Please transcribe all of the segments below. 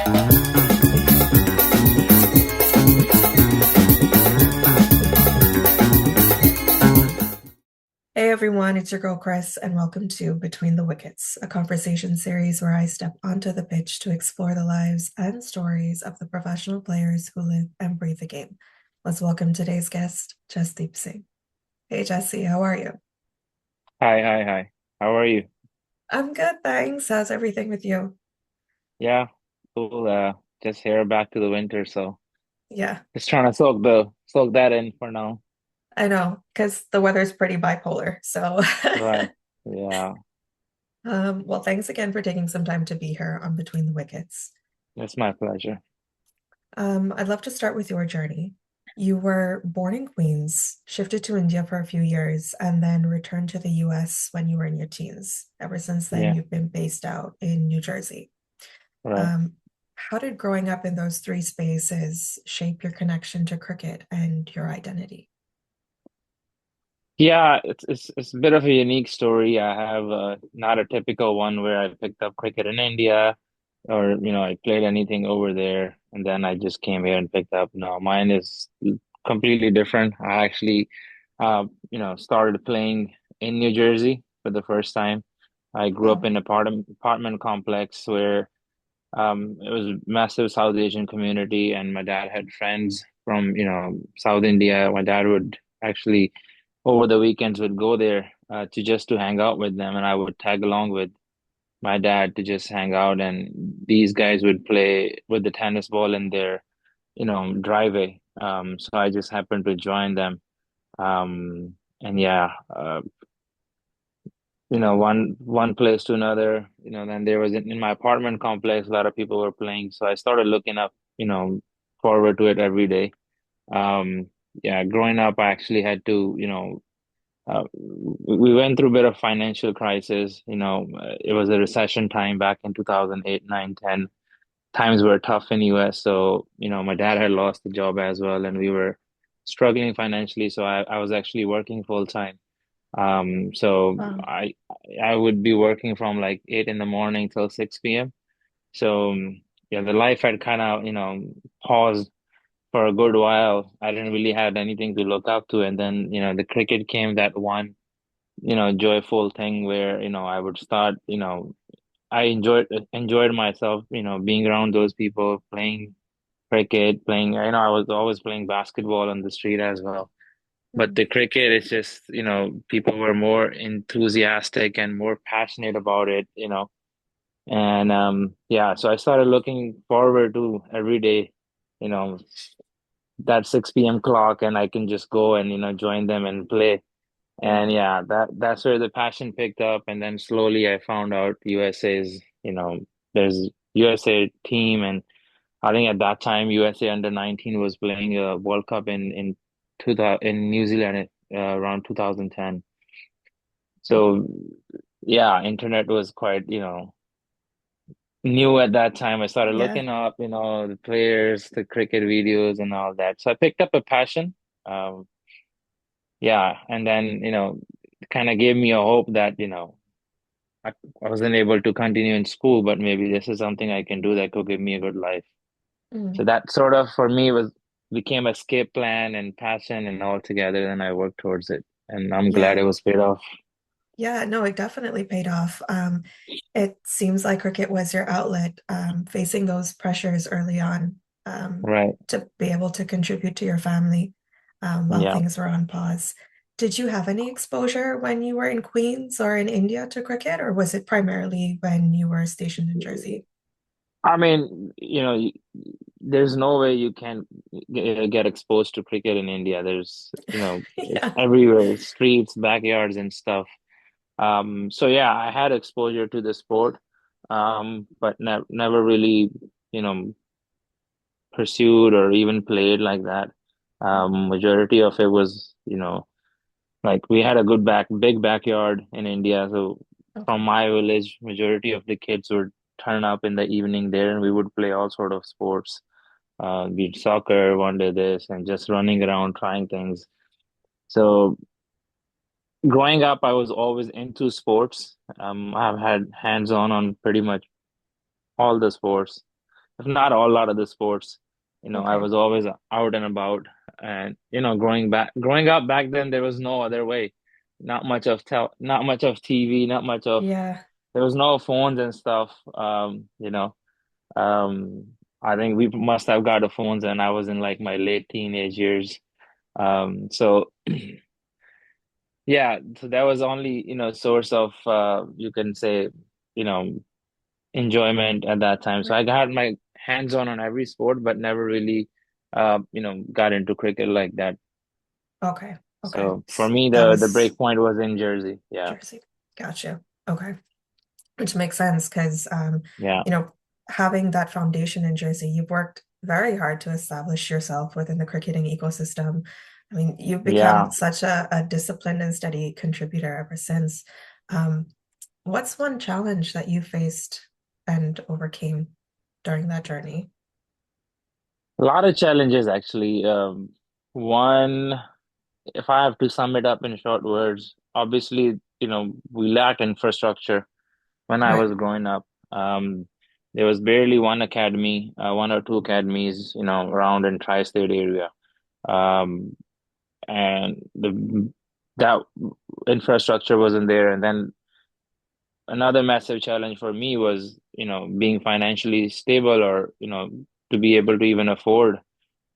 Hey everyone, it's your girl Chris, and welcome to Between the Wickets, a conversation series where I step onto the pitch to explore the lives and stories of the professional players who live and breathe the game. Let's welcome today's guest, Jasdeep Singh. Hey Jessy, how are you? Hi, hi, hi. How are you? I'm good, thanks. How's everything with you? Yeah, cool. Just here back to the winter, so Yeah, just trying to soak that in for now. I know, because the weather's pretty bipolar. So, Right. Yeah, well, thanks again for taking some time to be here on Between the Wickets. it's my pleasure. I'd love to start with your journey. You were born in Queens, shifted to India for a few years, and then returned to the US when you were in your teens. Ever since then, Yeah, you've been based out in New Jersey. right. Um, how did growing up in those three spaces shape your connection to cricket and your identity? Yeah, it's a bit of a unique story. I have not a typical one where I picked up cricket in India or I played anything over there and then I just came here and picked up. No, mine is completely different. I actually started playing in New Jersey for the first time. I grew up Oh, in an apartment complex where it was a massive South Asian community, and my dad had friends from, South India. My dad would actually, over the weekends, would go there to hang out with them, and I would tag along with my dad to just hang out. And these guys would play with the tennis ball in their, driveway. So I just happened to join them. And yeah, one place to another, then there was in my apartment complex, a lot of people were playing. So I started looking up, forward to it every day. Um, yeah, growing up, I actually had to, we went through a bit of financial crisis. It was a recession time back in 2008, 9, 10. Times were tough in US. So, my dad had lost the job as well, and we were struggling financially. So I was actually working full time. So wow. I would be working from like 8 in the morning till 6 p.m. So yeah, the life had kind of, paused for a good while. I didn't really have anything to look up to. And then, the cricket came that one, joyful thing where, I would start, I enjoyed myself, being around those people, playing cricket, playing, I was always playing basketball on the street as well. But Mm. the cricket is just, people were more enthusiastic and more passionate about it, And yeah, so I started looking forward to every day, you know, that 6 p.m. clock and I can just go and, join them and play. And Mm. yeah, that's where the passion picked up. And then slowly I found out USA's, there's USA team, and I think at that time USA under 19 was playing a World Cup in 2000 in New Zealand around 2010. Oh, So yeah, internet was quite, new at that time. I started yeah. looking up, the players, the cricket videos and all that. So I picked up a passion. Um, yeah, and then, it kind of gave me a hope that, I wasn't able to continue in school, but maybe this is something I can do that could give me a good life. So Mm. that sort of for me was became a escape plan and passion and all together, and I worked towards it. And I'm glad Yeah. it was paid off. Yeah, no, it definitely paid off. It seems like cricket was your outlet, facing those pressures early on, Right. to be able to contribute to your family, while Yeah. things were on pause. Did you have any exposure when you were in Queens or in India to cricket, or was it primarily when you were stationed in Jersey? I mean, there's no way you can get exposed to cricket in India. There's, it's Yeah. everywhere, streets, backyards, and stuff. So yeah, I had exposure to the sport, but never really, you know, pursued or even played like that. Majority of it was, like we had a big backyard in India. So from Okay. my village, majority of the kids would turn up in the evening there, and we would play all sort of sports. Be it soccer, one day this, and just running around trying things. So growing up, I was always into sports. I've had hands-on on pretty much all the sports. if not a lot of the sports. I Okay. was always out and about. And growing up back then, there was no other way. Not much of TV, not much of, Yeah. there was no phones and stuff. I think we must have got the phones and I was in like my late teenage years. So yeah, so that was only, source of, you can say, you know, enjoyment at that time. So I Right. got my hands on every sport, but never really, got into cricket like that. Okay. Okay. So for me, That the was break point was in Jersey. Yeah, Jersey. Gotcha. Okay. Which makes sense because, yeah, you know, having that foundation in Jersey, you've worked very hard to establish yourself within the cricketing ecosystem. I mean, you've become yeah. such a disciplined and steady contributor ever since. Um, what's one challenge that you faced and overcame during that journey? A lot of challenges actually. One, if I have to sum it up in short words, obviously, we lack infrastructure when I Right. was growing up. There was barely one academy, one or two academies, around in tri-state area. Um, and the that infrastructure wasn't there. And then another massive challenge for me was, being financially stable or, to be able to even afford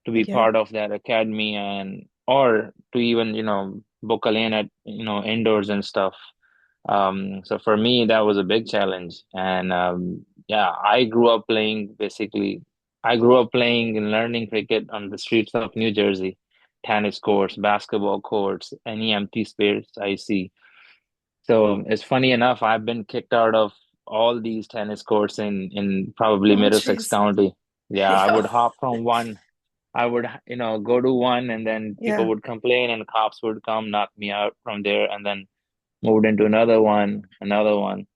to be Yeah. part of that academy and or to even, book a lane at, indoors and stuff. So for me, that was a big challenge. And yeah, I grew up playing and learning cricket on the streets of New Jersey, tennis courts, basketball courts, any empty space I see. So it's funny enough, I've been kicked out of all these tennis courts in probably Oh, Middlesex jeez. County. Yeah, I Yeah. would hop from one. I would, go to one and then people Yeah. would complain and cops would come knock me out from there and then moved into another one, another one.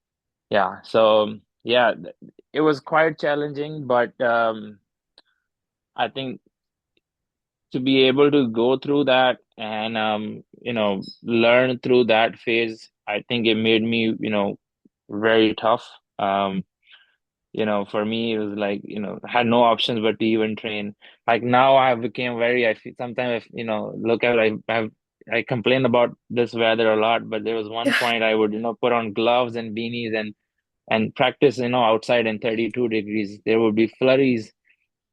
Yeah. So yeah, it was quite challenging, but I think to be able to go through that and learn through that phase, I think it made me, very tough. For me it was like, I had no options but to even train. Like now I became very, I feel sometimes if, look at I complain about this weather a lot, but there was one Yeah. point I would, put on gloves and beanies and practice, outside in 32 degrees. There would be flurries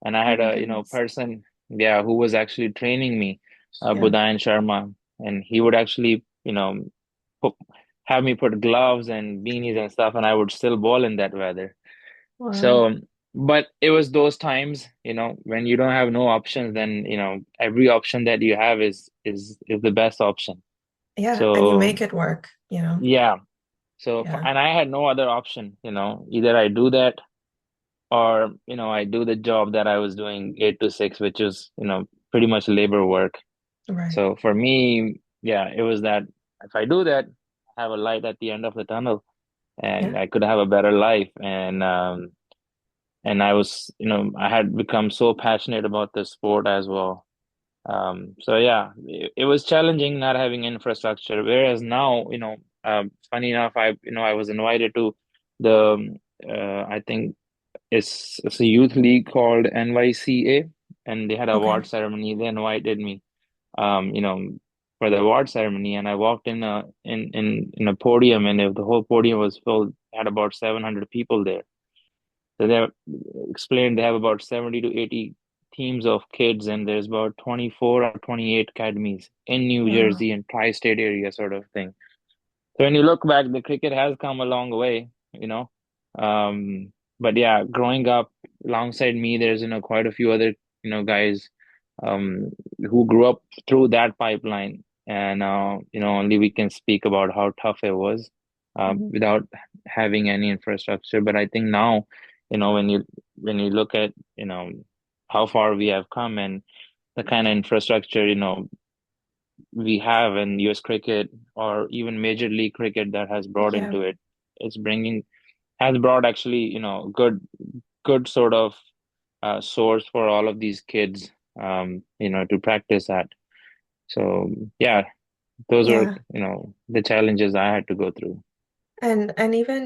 and I Oh had my a, goodness. person, yeah, who was actually training me, Yeah. Budayan Sharma, and he would actually, put, have me put gloves and beanies and stuff, and I would still bowl in that weather. Wow. So, but it was those times, when you don't have no options, then, every option that you have is the best option. Yeah. And you So, make it work, you know? yeah. So, Yeah. and I had no other option, either I do that or, I do the job that I was doing 8 to 6, which is, pretty much labor work. Right. So for me, yeah, it was that if I do that, I have a light at the end of the tunnel and Yeah. I could have a better life. And I was, I had become so passionate about the sport as well. So yeah, it was challenging not having infrastructure. Whereas now, funny enough, I was invited to the, I think it's a youth league called NYCA, and they had an Okay. award ceremony. They invited me, um, you know, for the award ceremony, and I walked in a podium, and the whole podium was filled. Had about 700 people there. So they explained they have about 70 to 80 teams of kids, and there's about 24 or 28 academies in New Wow. Jersey and tri-state area sort of thing. So when you look back, the cricket has come a long way, you know. Um, but yeah, growing up alongside me, there's, quite a few other, guys um who grew up through that pipeline. And only we can speak about how tough it was Mhm. without having any infrastructure. But I think now, when you look at, how far we have come and the kind of infrastructure, we have in US cricket or even Major League Cricket that has brought Yeah. into it. It's bringing has brought actually, good sort of source for all of these kids, to practice at. So yeah, those were, Yeah. the challenges I had to go through. And even,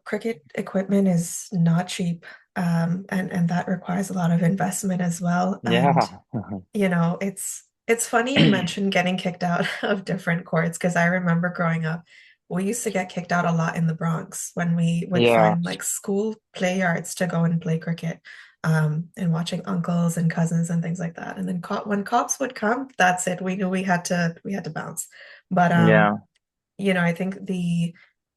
cricket equipment is not cheap. and that requires a lot of investment as well. And Yeah. it's funny you mentioned getting kicked out of different courts because I remember growing up, we used to get kicked out a lot in the Bronx when we would Yeah. find like school play yards to go and play cricket, and watching uncles and cousins and things like that. And then when cops would come, that's it. We knew we had to bounce. But Yeah. I think the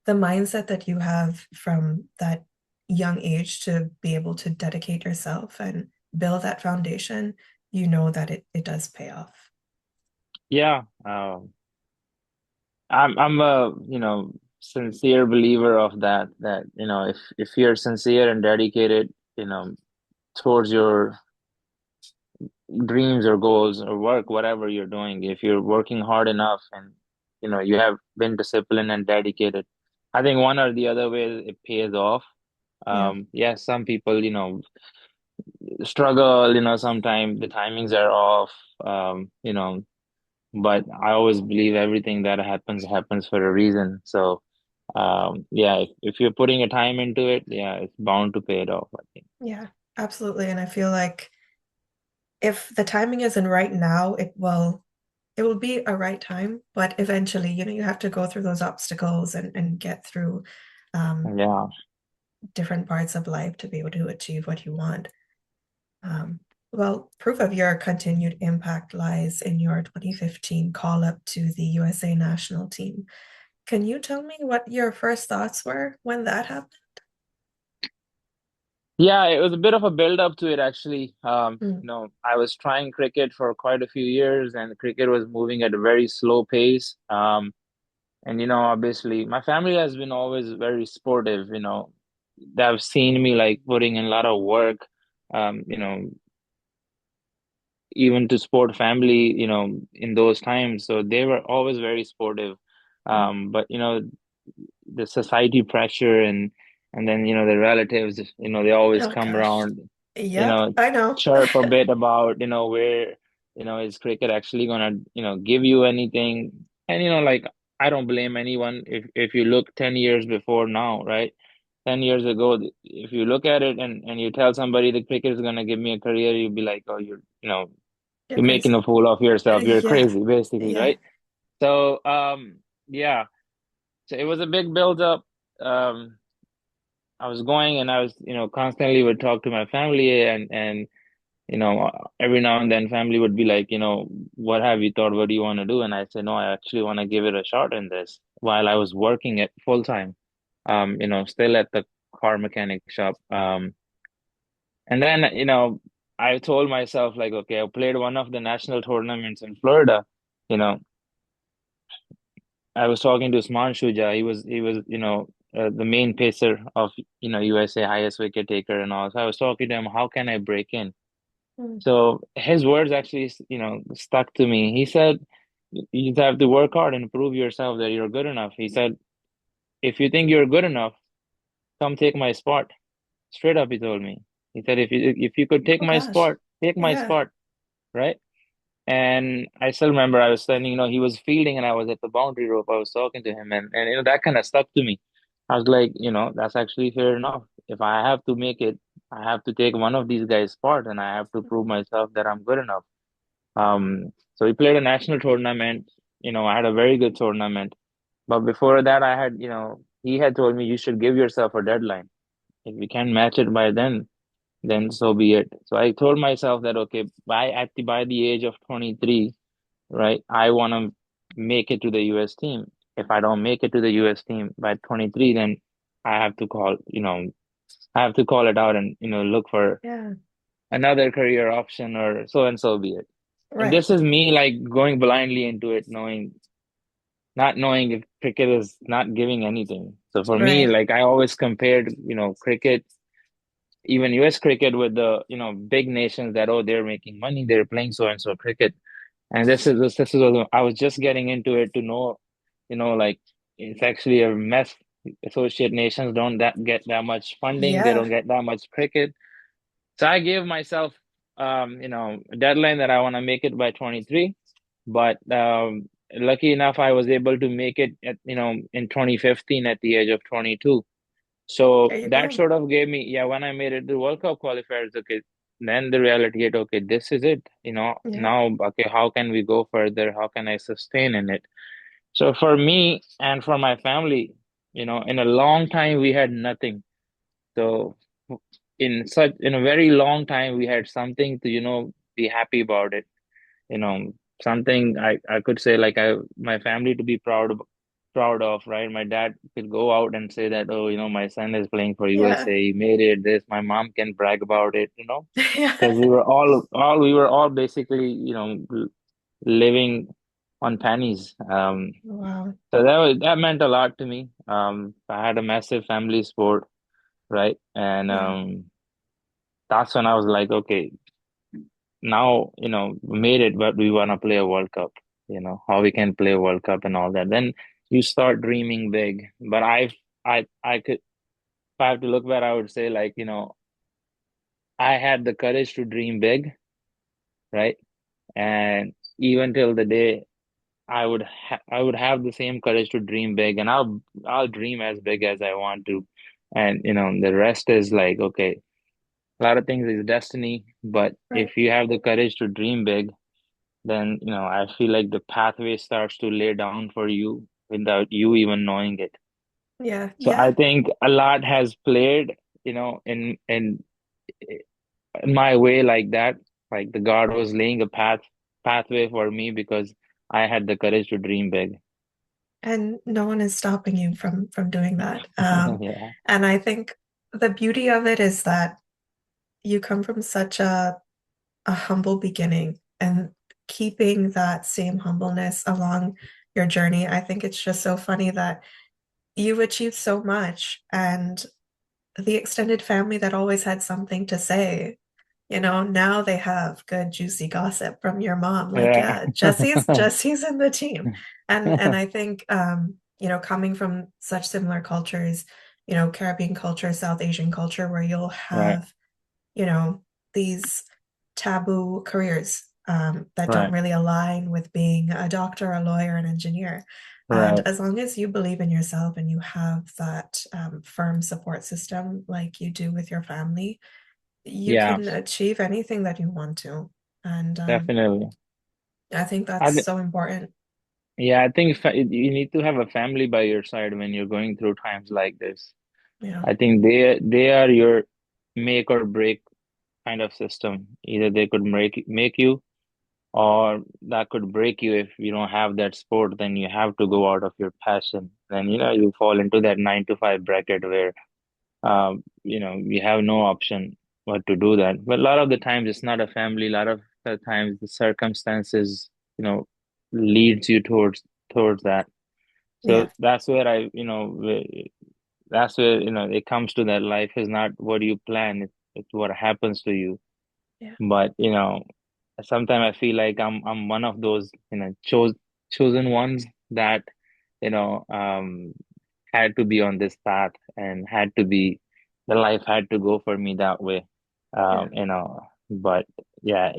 mindset that you have from that young age to be able to dedicate yourself and build that foundation, you know that it does pay off. Yeah. I'm a, sincere believer of that, if you're sincere and dedicated, towards your dreams or goals or work, whatever you're doing, if you're working hard enough and, you have been disciplined and dedicated, I think one or the other way it pays off. Yeah. Yes, some people, struggle, sometimes the timings are off, but I always believe everything that happens for a reason. So, yeah, if you're putting a time into it, yeah, it's bound to pay it off, I think. Yeah, absolutely. And I feel like if the timing isn't right now, it will be a right time, but eventually, you have to go through those obstacles and get through um, Yeah. different parts of life to be able to achieve what you want. Um, well, proof of your continued impact lies in your 2015 call up to the USA national team. Can you tell me what your first thoughts were when that happened? Yeah, it was a bit of a build up to it actually. Mm, I was trying cricket for quite a few years and cricket was moving at a very slow pace. And obviously my family has been always very sportive, they've seen me like putting in a lot of work, um, you know, even to sport family, in those times. So they were always very sportive. mm. But the society pressure and then the relatives, they always Oh come gosh. around, you Yep, know I know. chirp a bit about where is cricket actually gonna give you anything. And like, I don't blame anyone if you look 10 years before now, right? 10 years ago, if you look at it and you tell somebody the cricket is gonna give me a career, you'd be like, oh, You're you're making crazy. a fool of yourself, you're Yeah, crazy, basically, yeah. right? So yeah, so it was a big build up. um I was going and I was, constantly would talk to my family and every now and then family would be like, what have you thought? What do you want to do? And I say, no, I actually want to give it a shot in this while I was working at full time, still at the car mechanic shop. And then, I told myself like, okay, I played one of the national tournaments in Florida. You know, I was talking to Usman Shuja. He was, the main pacer of, USA highest wicket taker and all. So I was talking to him, how can I break in? Mm, So his words actually, stuck to me. He said, you just have to work hard and prove yourself that you're good enough. He said, if you think you're good enough, come take my spot. Straight up, he told me. He said, if you could oh gosh. take my Yeah. spot, right? And I still remember I was standing, he was fielding and I was at the boundary rope. I was talking to him and that kind of stuck to me. I was like, that's actually fair enough. If I have to make it, I have to take one of these guys' spot and I have to prove myself that I'm good enough. So we played a national tournament. I had a very good tournament. But before that, he had told me you should give yourself a deadline. If you can't match it by then so be it. So I told myself that okay, by the age of 23, right, I want to make it to the US team. If I don't make it to the US team by 23, then I have to I have to call it out and look for Yeah. another career option or so and so be it. And Right. this is me like going blindly into it, not knowing if cricket is not giving anything. So for me, Right. like I always compared, cricket, even US cricket with the, big nations that, oh, they're making money, they're playing so and so cricket. And this is what I was just getting into it to know, like it's actually a mess. Associate nations don't get that much funding, they Yeah. don't get that much cricket. So I gave myself, a deadline that I want to make it by 23. But lucky enough, I was able to make it in 2015 at the age of 22. So There you that go. sort of gave me, yeah, when I made it the World Cup qualifiers, okay, then the reality hit, okay, this is it, Yeah. now, okay, how can we go further? How can I sustain in it? So for me and for my family, in a long time we had nothing. So in a very long time we had something to, be happy about it. You know, something I could say like my family to be proud of, right? My dad could go out and say that, oh, my son is playing for Yeah. USA, he made it this. My mom can brag about it, Yeah. because we were all basically, living on pennies. Wow. So that meant a lot to me. I had a massive family sport, right? And Yeah. that's when I was like, okay, now, we made it, but we want to play a World Cup, how we can play a World Cup and all that. Then you start dreaming big. But I could, if I have to look back, I would say like, I had the courage to dream big, right? And even till the day I would have the same courage to dream big, and I'll dream as big as I want to. And the rest is like, okay, a lot of things is destiny, but Right. if you have the courage to dream big, then I feel like the pathway starts to lay down for you without you even knowing it. Yeah. So I Yeah. think a lot has played, in my way like that. Like the God was laying a pathway for me because I had the courage to dream big. And no one is stopping you from doing that. Yeah, And I think the beauty of it is that you come from such a humble beginning, and keeping that same humbleness along your journey. I think it's just so funny that you've achieved so much, and the extended family that always had something to say, now they have good juicy gossip from your mom, like, yeah, yeah, Jesse's in the team. And I think coming from such similar cultures, Caribbean culture, South Asian culture, where you'll right, have these taboo careers that don't right, really align with being a doctor, a lawyer, an engineer. And right. as long as you believe in yourself and you have that firm support system like you do with your family, you Yeah, can achieve anything that you want to. And definitely. I think I that's th so important. Yeah, I think you need to have a family by your side when you're going through times like this. Yeah. I think they are your make or break kind of system. Either they could make you, or that could break you. If you don't have that sport, then you have to go out of your passion. Then you fall into that 9 to 5 bracket where you have no option but to do that. But a lot of the times it's not a family. A lot of the times the circumstances, leads you towards that. So Yeah. that's where that's where, it comes to that life is not what you plan, it's what happens to you. Yeah. But, sometimes I feel like I'm one of those, chosen ones that, you know, um, had to be on this path and had to be, the life had to go for me that way. Yeah. But yeah,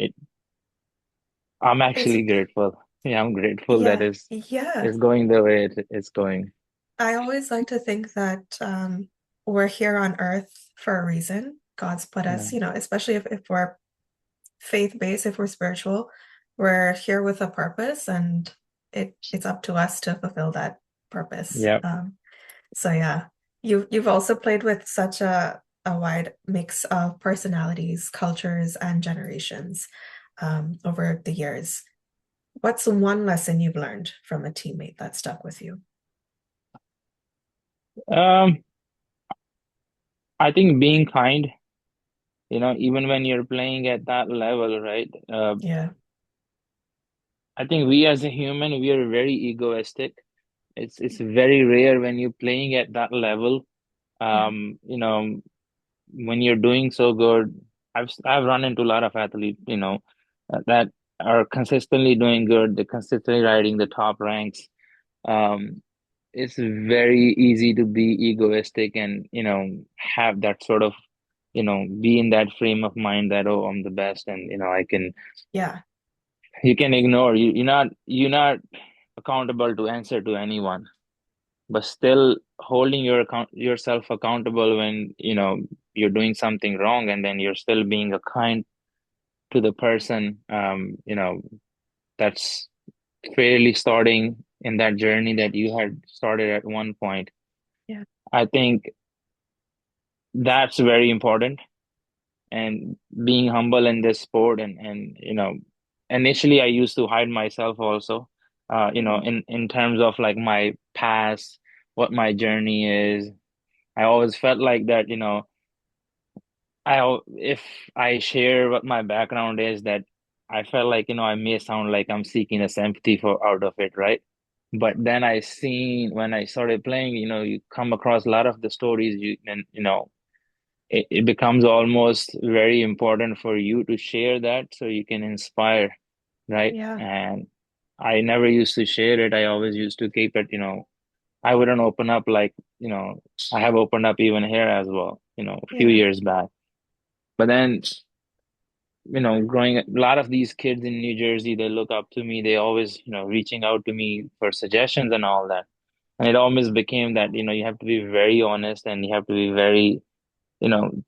I'm It's actually grateful. Yeah, I'm grateful that yeah. it's Yeah. it's going the way it's going. I always like to think that we're here on earth for a reason. God's put Yeah. us, especially if we're faith-based, if we're spiritual, we're here with a purpose, and it's up to us to fulfill that purpose. Yep. So yeah, you've also played with such a wide mix of personalities, cultures, and generations over the years. What's one lesson you've learned from a teammate that stuck with you? Um, I think being kind, even when you're playing at that level, right? Yeah, I think we as a human, we are very egoistic. It's very rare when you're playing at that level. yeah, When you're doing so good, I've run into a lot of athletes, that are consistently doing good. They're consistently riding the top ranks. Um, it's very easy to be egoistic and, have that sort of, be in that frame of mind that, oh, I'm the best, and yeah, you can ignore, you're not accountable to answer to anyone. but still holding yourself accountable when, you're doing something wrong, and then you're still being a kind to the person, that's fairly starting in that journey that you had started at one point. Yeah. I think that's very important. And being humble in this sport, and initially I used to hide myself also, Mhm. in terms of like my past, what my journey is. I always felt like that, if I share what my background is, that I felt like, I may sound like I'm seeking a sympathy for out of it, right? But then I seen when I started playing, you come across a lot of the stories, and it becomes almost very important for you to share that so you can inspire, right? Yeah. And I never used to share it. I always used to keep it, I wouldn't open up like, I have opened up even here as well, a few Yeah. years back. But then, growing a lot of these kids in New Jersey, they look up to me. They always, reaching out to me for suggestions and all that. And it almost became that, you have to be very honest, and you have to be very,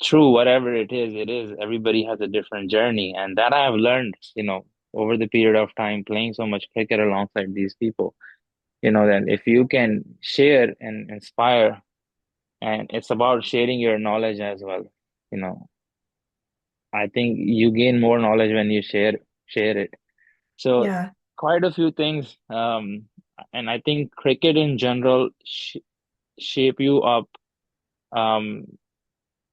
true, whatever it is, it is. Everybody has a different journey. And that I have learned, over the period of time playing so much cricket alongside these people, that if you can share and inspire, and it's about sharing your knowledge as well. You know, I think you gain more knowledge when you share it. So Yeah. quite a few things. And I think cricket in general shape you up, um,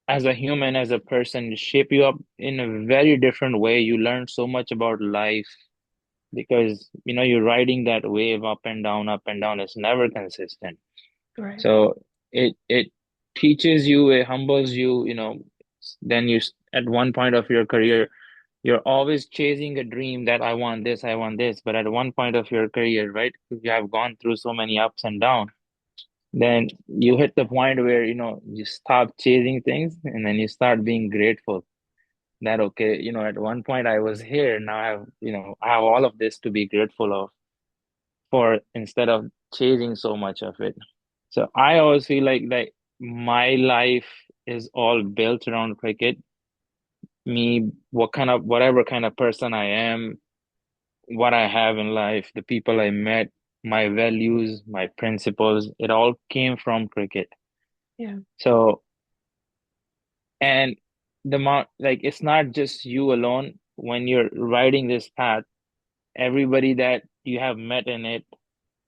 as a human, as a person, shape you up in a very different way. You learn so much about life because, you're riding that wave up and down, up and down. It's never consistent. Right. So it teaches you, it humbles you, then at one point of your career, you're always chasing a dream that I want this. But at one point of your career, right, you have gone through so many ups and downs, then you hit the point where, you stop chasing things, and then you start being grateful that, okay, at one point I was here, now I have all of this to be grateful of, for instead of chasing so much of it. So I always feel like my life is all built around cricket. Me, whatever kind of person I am, what I have in life, the people I met, my values, my principles, it all came from cricket. Yeah. So, and like, it's not just you alone when you're riding this path. Everybody that you have met in it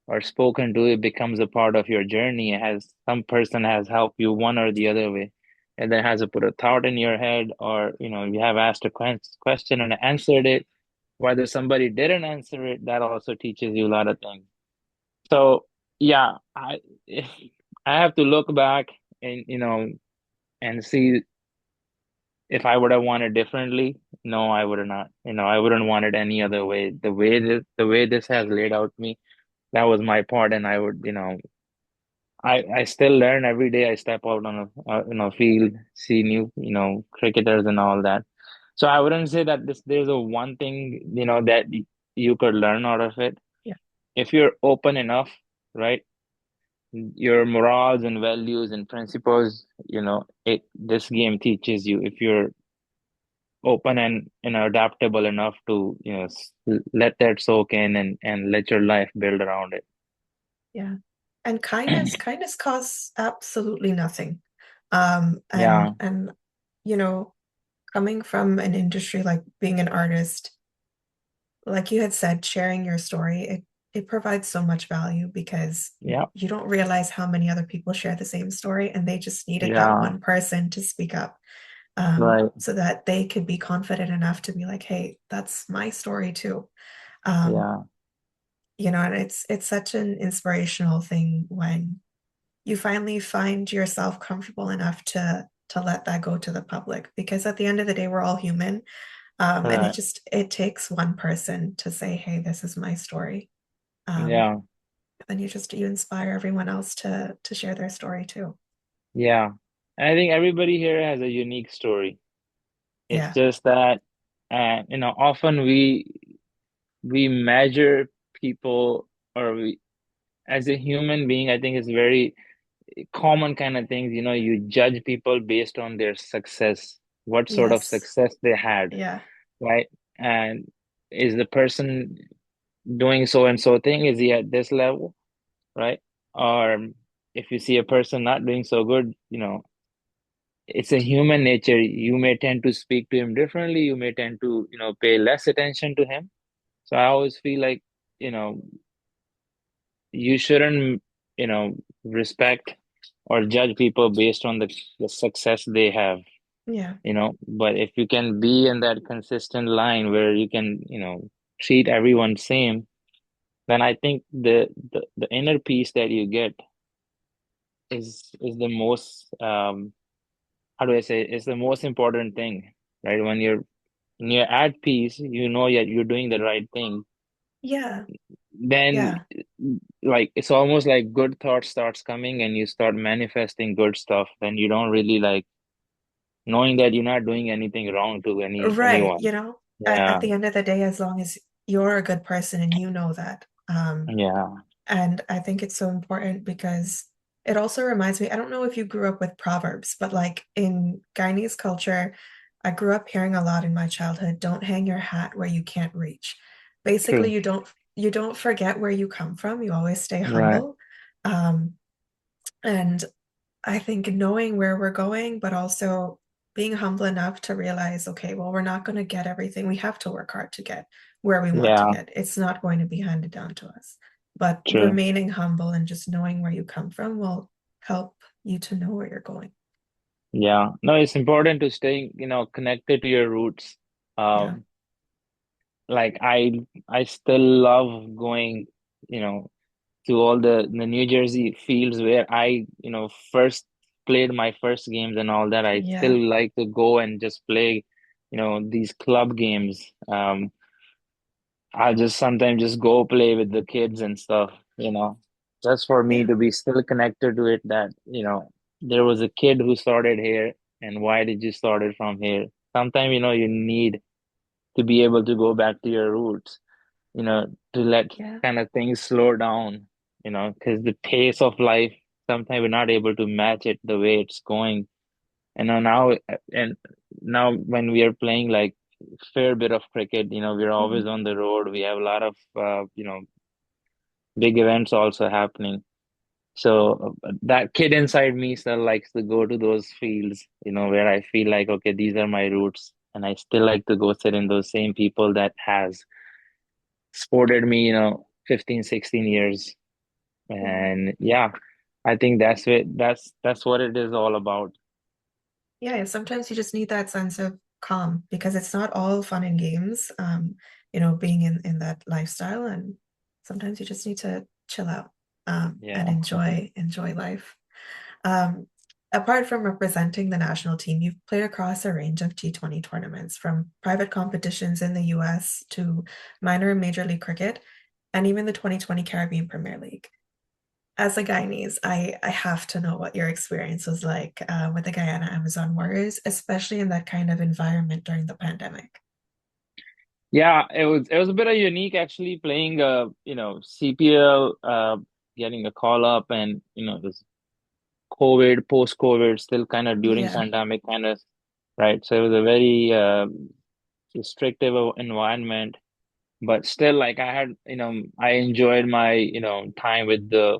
or spoken to, it becomes a part of your journey. It has some person has helped you one or the other way, and then has to put a thought in your head, or you have asked a question and answered it. Whether somebody didn't answer it, that also teaches you a lot of things. So yeah, if I have to look back and and see if I would have wanted differently. No, I would have not. I wouldn't want it any other way. The way this has laid out me, that was my part, and I would, I still learn every day. I step out on a field, see new, cricketers and all that. So I wouldn't say that there's a one thing, that you could learn out of it. Yeah. If you're open enough, right? Your morals and values and principles, this game teaches you, if you're open and adaptable enough to, let that soak in, and let your life build around it. Yeah. And kindness costs absolutely nothing. Yeah, And you know, coming from an industry like being an artist, like you had said, sharing your story, it provides so much value because yeah, you don't realize how many other people share the same story and they just needed that yeah, one person to speak up, right, so that they could be confident enough to be like, hey, that's my story too. Um, yeah, and it's such an inspirational thing when you finally find yourself comfortable enough to let that go to the public, because at the end of the day we're all human, and right, it takes one person to say, hey, this is my story. um, yeah, then you inspire everyone else to share their story too. yeah. And I think everybody here has a unique story. It's Yeah. just that, often we measure people, or as a human being, I think it's very common kind of things. You judge people based on their success, what sort of Yes. success they had, Yeah. right? And is the person doing so and so thing? Is he at this level, right? Or if you see a person not doing so good, it's a human nature. You may tend to speak to him differently. You may tend to, pay less attention to him. So I always feel like, you know, you shouldn't, respect or judge people based on the success they have, Yeah. But if you can be in that consistent line where you can, treat everyone same, then I think the inner peace that you get is the most how do I say, it's the most important thing, right? When you're at peace, you know that you're doing the right thing. Yeah. Then Yeah. like it's almost like good thoughts starts coming and you start manifesting good stuff. Then you don't really like knowing that you're not doing anything wrong to Right. anyone. At Yeah, the end of the day, as long as you're a good person and you know that. yeah, And I think it's so important because it also reminds me, I don't know if you grew up with proverbs, but like in Guyanese culture, I grew up hearing a lot in my childhood, don't hang your hat where you can't reach. Basically, true. you don't forget where you come from. You always stay Right. humble. Um, and I think knowing where we're going, but also being humble enough to realize, okay, well, we're not going to get everything. We have to work hard to get where we want to Yeah, get. It's not going to be handed down to us. But true. remaining humble and just knowing where you come from will help you to know where you're going. Yeah. No, it's important to stay, connected to your roots. Yeah. Um, like I still love going, you know, to all the New Jersey fields where I, first played my first games and all that. I Yeah. still like to go and just play, these club games. I'll just sometimes just go play with the kids and stuff, just for me Yeah. to be still connected to it that, there was a kid who started here and why did you start it from here? Sometimes, you need to be able to go back to your roots, to let Yeah. kind of things slow down, because the pace of life, sometimes we're not able to match it the way it's going. And now when we are playing like fair bit of cricket, we're always Mhm. on the road. We have a lot of big events also happening. So that kid inside me still likes to go to those fields, where I feel like, okay, these are my roots. And I still like to go sit in those same people that has supported me, 15, 16 years. Yeah. And yeah, I think that's what it is all about. Yeah, sometimes you just need that sense of calm because it's not all fun and games, being in that lifestyle, and sometimes you just need to chill out, and Yeah. enjoy life. Um, Apart from representing the national team, you've played across a range of T20 tournaments, from private competitions in the US to minor and major league cricket, and even the 2020 Caribbean Premier League. As a Guyanese, I have to know what your experience was like with the Guyana Amazon Warriors, especially in that kind of environment during the pandemic. Yeah, it was a bit of unique actually playing CPL, getting a call up and this COVID, post-COVID, still kind of during Yeah, pandemic kind of, right? So it was a very restrictive environment, but still like I enjoyed my, time with the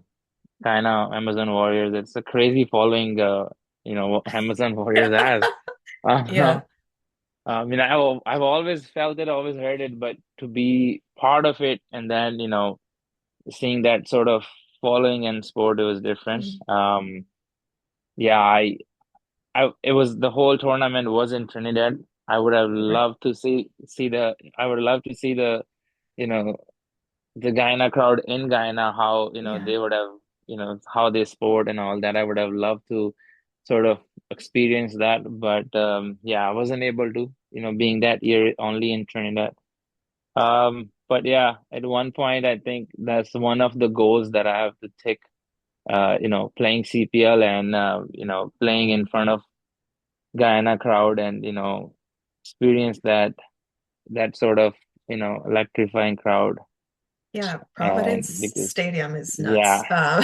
Guyana Amazon Warriors. It's a crazy following Amazon Warriors has. Uh, yeah, I mean, I've always felt it, always heard it, but to be part of it and then, seeing that sort of following in sport, it was different. mhm, Yeah, it was the whole tournament was in Trinidad. I would have right, loved to I would love to see you know, the Guyana crowd in Guyana, how, yeah, they would have, how they sport and all that. I would have loved to sort of experience that, but yeah, I wasn't able to, being that year only in Trinidad. But yeah, at one point, I think that's one of the goals that I have to tick, playing CPL and, playing in front of Guyana crowd and, experience that sort of, electrifying crowd. Yeah, And Providence because Stadium is nuts. yeah,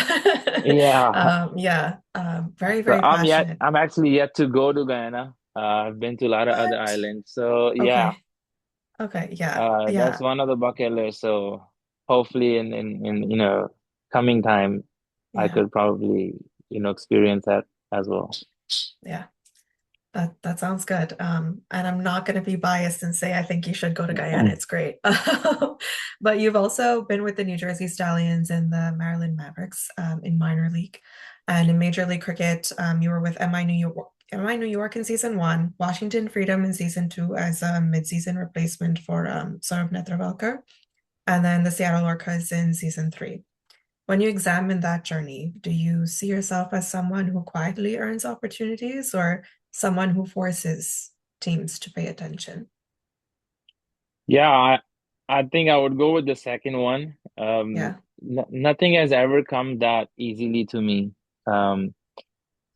yeah. Yeah, very, So very passionate. I'm actually yet to go to Guyana. I've been to a lot of other What? islands. So yeah, Okay. Okay. Yeah. that's Yeah. one of the bucket list. So hopefully in coming time, I Yeah. could probably experience that as well. Yeah. That sounds good. And I'm not going to be biased and say I think you should go to Guyana. It's great. But you've also been with the New Jersey Stallions and the Maryland Mavericks in minor league. And in Major League Cricket, you were with MI New York in season one, Washington Freedom in season two as a mid-season replacement for Saurabh Netravalkar, and then the Seattle Orcas in season three. When you examine that journey, do you see yourself as someone who quietly earns opportunities or someone who forces teams to pay attention? Yeah, I think I would go with the second one. Yeah. Nothing has ever come that easily to me. Um,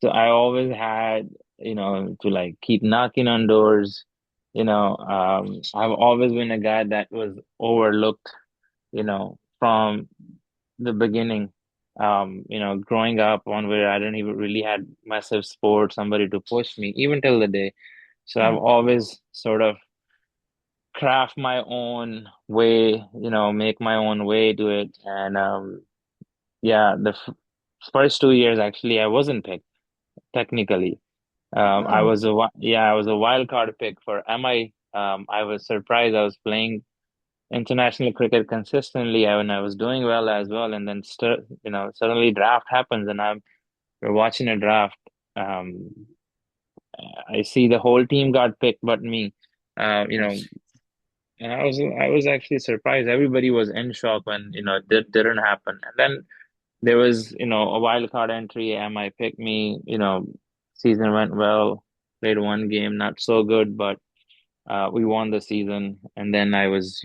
so I always had, to like keep knocking on doors. I've always been a guy that was overlooked, from the beginning. Growing up on where I didn't even really had massive support, somebody to push me, even till the day. So I've Mm, always sort of craft my own way, make my own way to it. And yeah, the f first 2 years actually I wasn't picked technically. wow. I was a wild card pick for MI. I was surprised. I was playing international cricket consistently when I was doing well as well, and then suddenly draft happens, and we're watching a draft. Um, I see the whole team got uh, but me. You know, And I was actually surprised. Everybody was in shock when, it didn't happen. And then there was, a wild card entry. Am I picked me, season went well, played one game, not so good, but we won the season. And then I was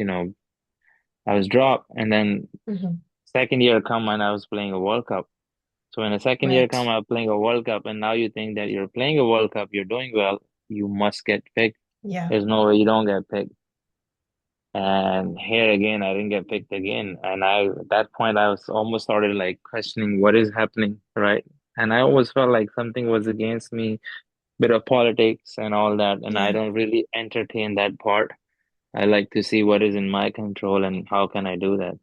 dropped. And then Hmm. second year come and I was playing a World Cup. So when the second year Right. come, I was playing a World Cup, and now you think that you're playing a World Cup, you're doing well, you must get picked. Yeah. There's no way you don't get picked. And here again, I didn't get picked again. And at that point, I was almost started like questioning what is happening, right? And I always felt like something was against me, bit of politics and all that. And I Yeah. don't really entertain that part. I like to see what is in my control and how can I do that.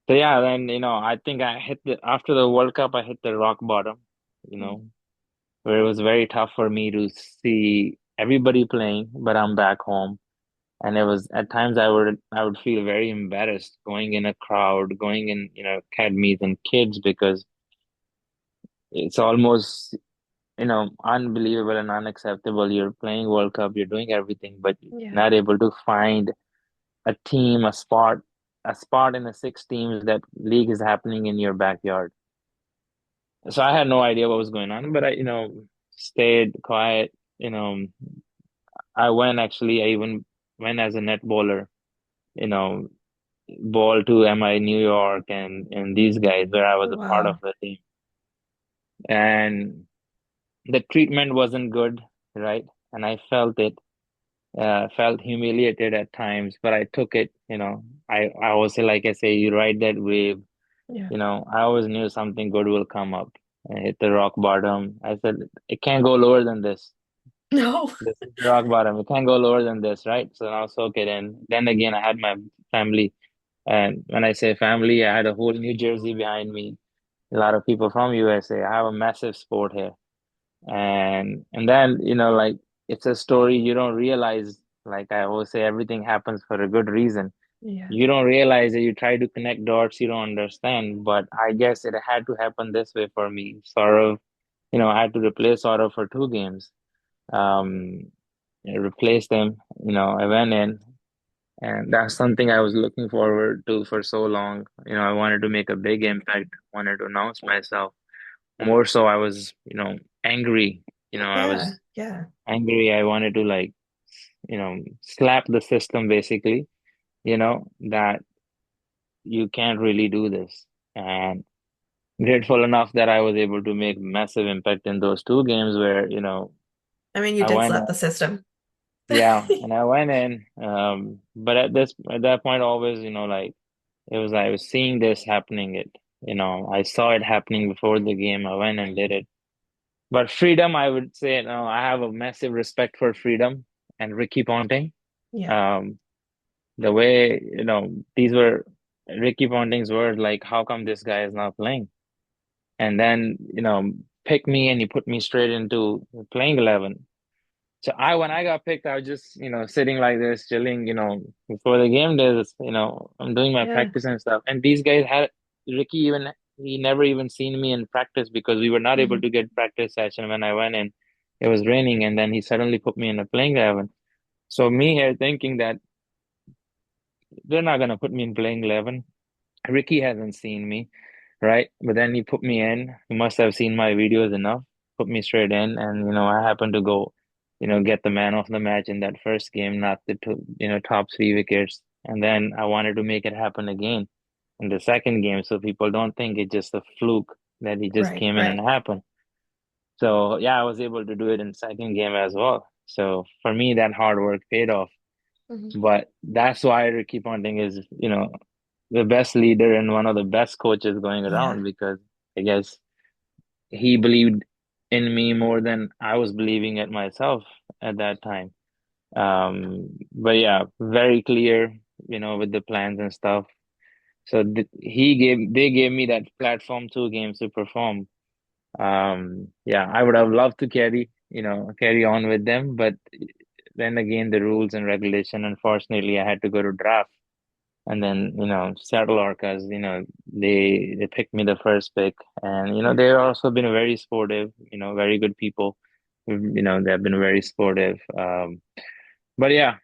So yeah, then, I think after the World Cup, I hit the rock bottom, you Mm, know, where it was very tough for me to see everybody playing, but I'm back home. And it was at times I would feel very embarrassed going in a crowd, going in, academies and kids because it's almost, unbelievable and unacceptable. You're playing World Cup, you're doing everything, but yeah. not able to find a team, a spot in the six teams that league is happening in your backyard. So I had no idea what was going on, but I, stayed quiet. You know, I even went as a net bowler. You know, ball to MI New York and these guys where I was a part of Wow. the team. And the treatment wasn't good, right? And I felt it, felt humiliated at times, but I took it, I always say, like I say, you ride that wave, Yeah. I always knew something good will come up. I hit the rock bottom. I said, it can't go lower than this. No. This is the rock bottom. It can't go lower than this, right? So now soak it in. Then again, I had my family. And when I say family, I had a whole New Jersey behind me, a lot of people from USA. I have a massive sport here. And then, like it's a story you don't realize, like I always say, everything happens for a good reason. Yeah. You don't realize that you try to connect dots, you don't understand. But I guess it had to happen this way for me. Sort of, I had to replace sort of for 2 games. Um, I replaced him, I went in. And that's something I was looking forward to for so long. I wanted to make a big impact, wanted to announce myself. More so, I was, angry. I Yeah. was Yeah. angry. I wanted to like, slap the system basically, that you can't really do this. And grateful enough that I was able to make massive impact in those 2 games where, I mean, you I did went slap the system. yeah, and I went in. But at that point, always, like, I was seeing this happening. I saw it happening before the game. I went and did it. But freedom, I would say, no, I have a massive respect for freedom and Ricky Ponting. Yeah. Um, the way, these were Ricky Ponting's words, like, how come this guy is not playing? And then, pick me and he put me straight into playing 11. So when I got picked, I was just, sitting like this, chilling, before the game days, I'm doing my Yeah. practice and stuff. And these guys Ricky he never even seen me in practice because we were not able Hmm. to get practice session when I went in. It was raining and then he suddenly put me in a playing 11. So me here thinking that they're not going to put me in playing 11. Ricky hasn't seen me, right? But then he put me in. He must have seen my videos enough, put me straight in, and I happened to go, get the man of the match in that first game, not the two, top three wickets. And then I wanted to make it happen again in the second game, so people don't think it's just a fluke that he just Right, came in and right. happened. So yeah, I was able to do it in second game as well. So for me, that hard work paid off. Hmm. But that's why Ricky Ponting is, the best leader and one of the best coaches going Yeah. around because I guess he believed in me more than I was believing it myself at that time. But yeah, very clear, with the plans and stuff. So they gave me that platform 2 games to perform. Yeah, I would have loved to carry on with them, but then again, the rules and regulation, unfortunately, I had to go to draft. And then, Seattle Orcas, they picked me the first pick. And, Yeah. they've also been very sportive, very good people. They've been very sportive. But yeah,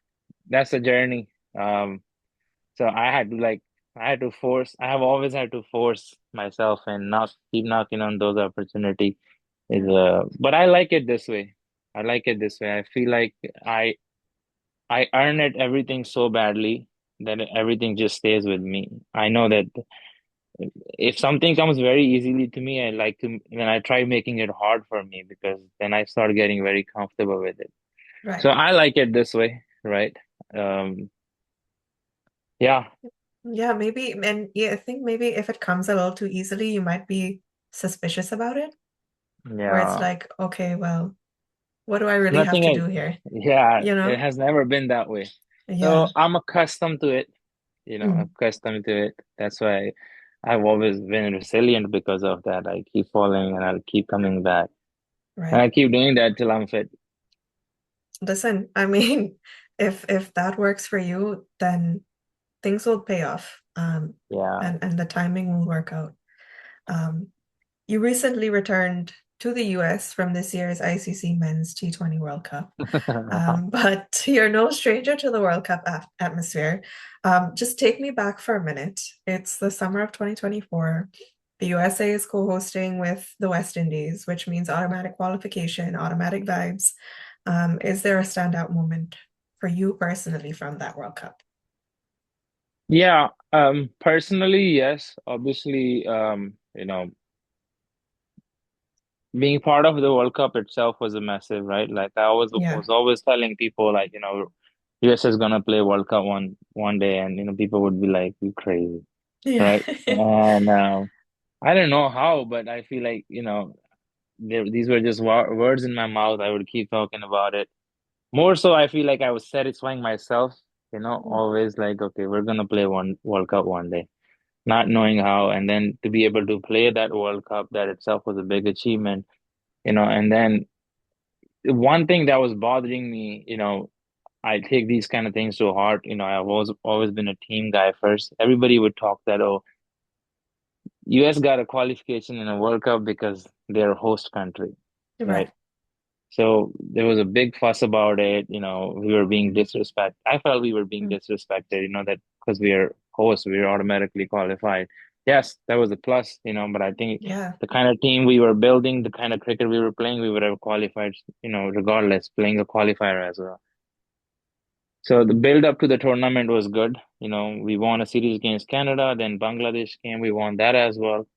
that's a journey. So I have always had to force myself and not keep knocking on those opportunity Yeah. but I like it this way. I like it this way. I feel like I I earn it everything so badly that everything just stays with me. I know that if something comes very easily to me, then I try making it hard for me because then I start getting very comfortable with it. So Right. I like it this way, right? Um, yeah, Yeah, maybe, and yeah, I think maybe if it comes a little too easily, you might be suspicious about it, where it's yeah. like, okay, well, what do I really have Nothing, to do here? yeah, You it know? has never been that way. So Yeah. I'm accustomed to it, Mm, accustomed to it. That's why I've always been resilient because of that. I keep falling and I'll keep coming back. And right. I keep doing that till I'm fit. Listen, I mean, if that works for you, then things will pay off. Yeah. And the timing will work out. Um, you recently returned to the US from this year's ICC Men's T20 World Cup. But you're no stranger to the World Cup atmosphere. Just take me back for a minute. It's the summer of 2024. The USA is co-hosting with the West Indies, which means automatic qualification, automatic vibes. Is there a standout moment for you personally from that World Cup? Yeah, personally, yes. Obviously, being part of the World Cup itself was a massive, right? Like I Yeah. was always telling people like, US is gonna play World Cup one day and people would be like, you crazy, Yeah. right? And I don't know how, but I feel like, these were just words in my mouth. I would keep talking about it. More so, I feel like I was satisfying myself, always like, okay, we're gonna play one World Cup one day, not knowing how, and then to be able to play that World Cup, that itself was a big achievement, and then one thing that was bothering me, I take these kind of things to heart. I've always been a team guy first. Everybody would talk that, oh, US got a qualification in a World Cup because they're a host country, right? Right. So there was a big fuss about it. We were being disrespected. I felt we were being Mm. disrespected, that because we are hosts, we are automatically qualified. Yes, that was a plus, but I think Yeah. the kind of team we were building, the kind of cricket we were playing, we would have qualified, regardless, playing a qualifier as well. So the build up to the tournament was good. We won a series against Canada, then Bangladesh came, we won that as well.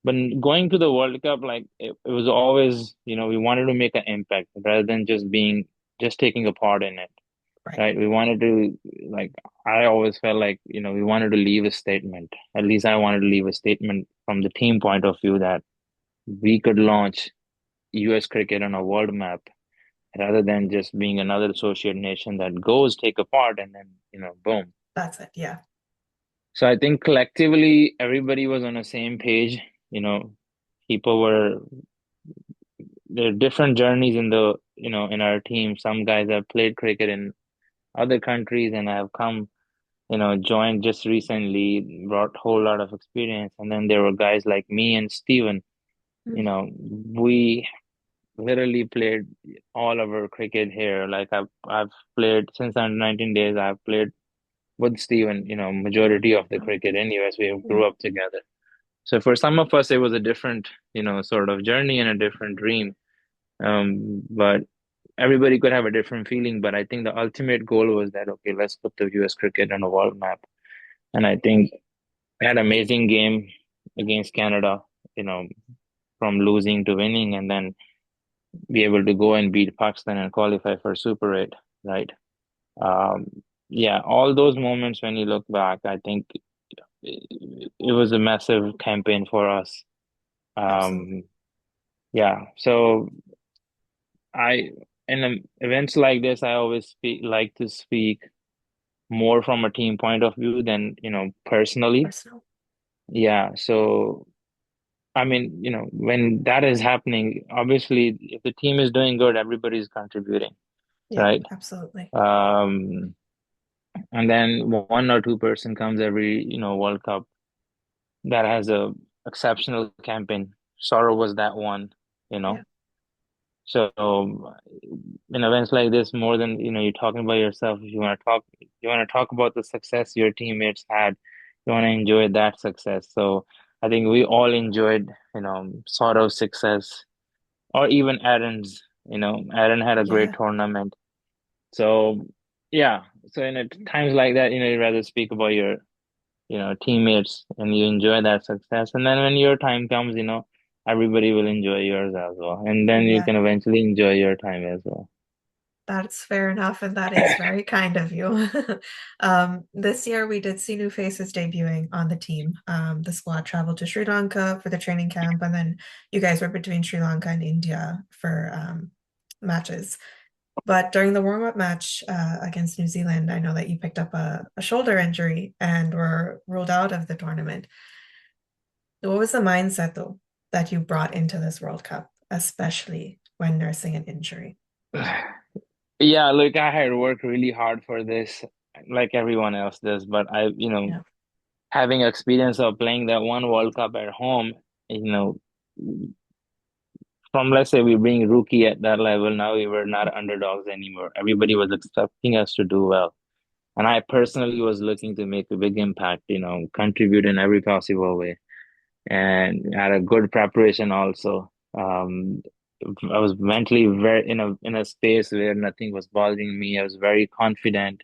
But going to the World Cup, like it was always, we wanted to make an impact rather than just taking a part in it. Right. right? We wanted to, like, I always felt like, we wanted to leave a statement. At least I wanted to leave a statement from the team point of view that we could launch US cricket on a world map rather than just being another associate nation that goes take a part and then, boom. That's it. Yeah. So I think collectively everybody was on the same page. You know, people were there are different journeys in in our team. Some guys have played cricket in other countries and have come, joined just recently, brought a whole lot of experience. And then there were guys like me and Steven, Mm. we literally played all of our cricket here. Like I've played since under 19 days, I've played with Steven, majority of the Oh, cricket in US. We yeah. grew up together. So for some of us, it was a different, sort of journey and a different dream. But everybody could have a different feeling. But I think the ultimate goal was that, okay, let's put the US cricket on a world map. And I think we had an amazing game against Canada, you know, from losing to winning, and then be able to go and beat Pakistan and qualify for Super 8, right? Um, yeah, all those moments when you look back, I think it was a massive campaign for us. Absolutely. Um, yeah, so I in events like this, I always like to speak more from a team point of view than, personally. Personal. Yeah, so I mean, when that is happening, obviously, if the team is doing good, everybody's contributing, Yeah, right? absolutely. Um, and then one or two-person comes every, World Cup that has a exceptional campaign. Sorrow was that one, you know. Yeah. So in events like this, more than, you're talking about yourself, if you want to talk about the success your teammates had, you want to enjoy that success. So I think we all enjoyed, sort of success, or even Aaron's, Aaron had a great Yeah. tournament. So yeah, so in times like that, you'd rather speak about your, teammates and you enjoy that success. And then when your time comes, everybody will enjoy yours as well. And then you Yeah. can eventually enjoy your time as well. That's fair enough, and that is very kind of you. This year, we did see new faces debuting on the team. The squad traveled to Sri Lanka for the training camp, and then you guys were between Sri Lanka and India for matches. But during the warm-up match against New Zealand, I know that you picked up a shoulder injury and were ruled out of the tournament. What was the mindset, though, that you brought into this World Cup, especially when nursing an injury? Yeah, look, I had worked really hard for this, like everyone else does, but Yeah, having experience of playing that one World Cup at home, you know, from let's say we being rookie at that level, now we were not underdogs anymore. Everybody was expecting us to do well. And I personally was looking to make a big impact, contribute in every possible way, and had a good preparation also. I was mentally very in a space where nothing was bothering me. I was very confident,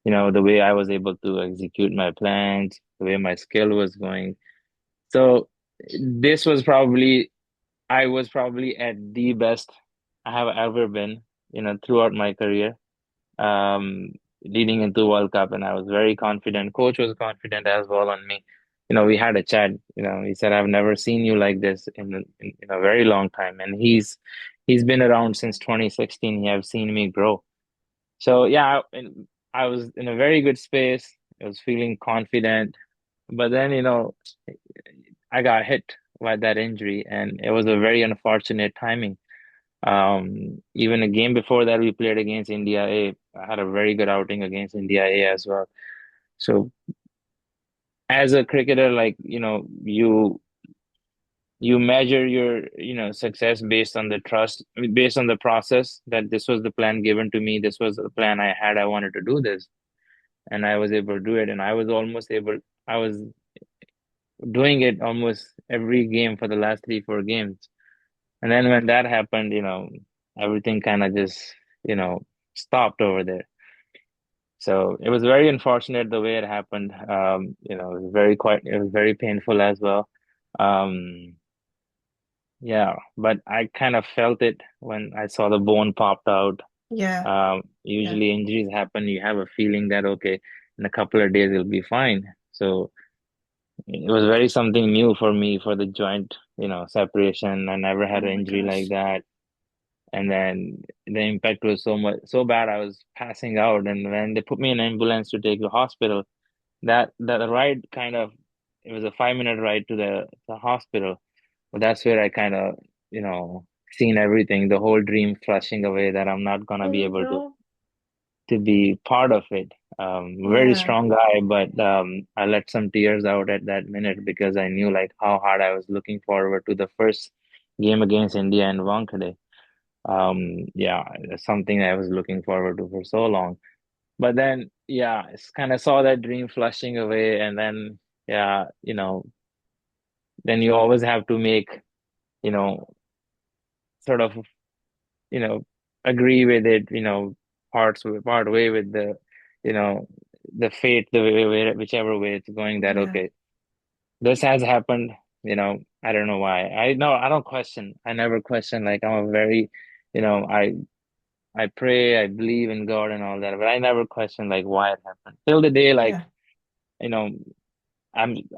the way I was able to execute my plans, the way my skill was going. So this was probably I was probably at the best I have ever been, throughout my career, leading into World Cup, and I was very confident. Coach was confident as well on me. We had a chat. He said, "I've never seen you like this in a very long time," and he's been around since 2016. He have seen me grow. So yeah, I was in a very good space. I was feeling confident, but then I got hit by that injury, and it was a very unfortunate timing. Even a game before that, we played against India A. I had a very good outing against India A as well. So as a cricketer, like, you measure your, success based on the trust, based on the process that this was the plan given to me. This was the plan I had. I wanted to do this, and I was able to do it. And I was doing it almost every game for the last 3, 4 games. And then when that happened, everything kind of just, stopped over there. So it was very unfortunate the way it happened. It was very painful as well. Um, yeah, but I kind of felt it when I saw the bone popped out. Yeah. Yeah. Usually injuries happen, you have a feeling that okay, in a couple of days you'll be fine. So it was very something new for me for the joint, separation. I never had Oh an my injury like gosh. that. And then the impact was so bad I was passing out. And when they put me in an ambulance to take to the hospital, that ride kind of it was a 5 minute ride to the hospital. But that's where I kind of, seen everything, the whole dream flashing away that I'm not gonna be Oh able no. to be part of it. Very Yeah. strong guy, but I let some tears out at that minute because I knew like how hard I was looking forward to the first game against India and Wankhede. Yeah, it's something I was looking forward to for so long. But then, yeah, it's kind of saw that dream flushing away, and then, yeah, then you always have to make, you know, sort of, you know, agree with it, part way with you know, the fate, whichever way it's going. That Yeah. okay, this has happened. I don't know why. I don't question. I never question. Like I'm a very, you know, I pray, I believe in God and all that, but I never question like why it happened. Till the day, like, Yeah. you know,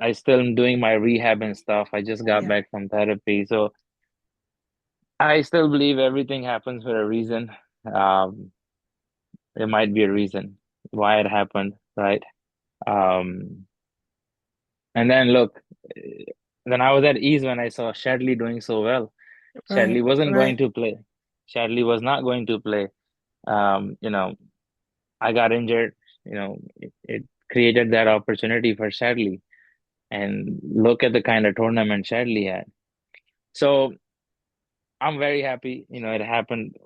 I still am doing my rehab and stuff. I just got Yeah. back from therapy. So I still believe everything happens for a reason. Um, there might be a reason why it happened, right? Um, and then look, then I was at ease when I saw Shadley doing so well. Shadley Right. wasn't going Right. to play. Shadley was not going to play. You know, I got injured. It created that opportunity for Shadley. And look at the kind of tournament Shadley had. So I'm very happy, it happened.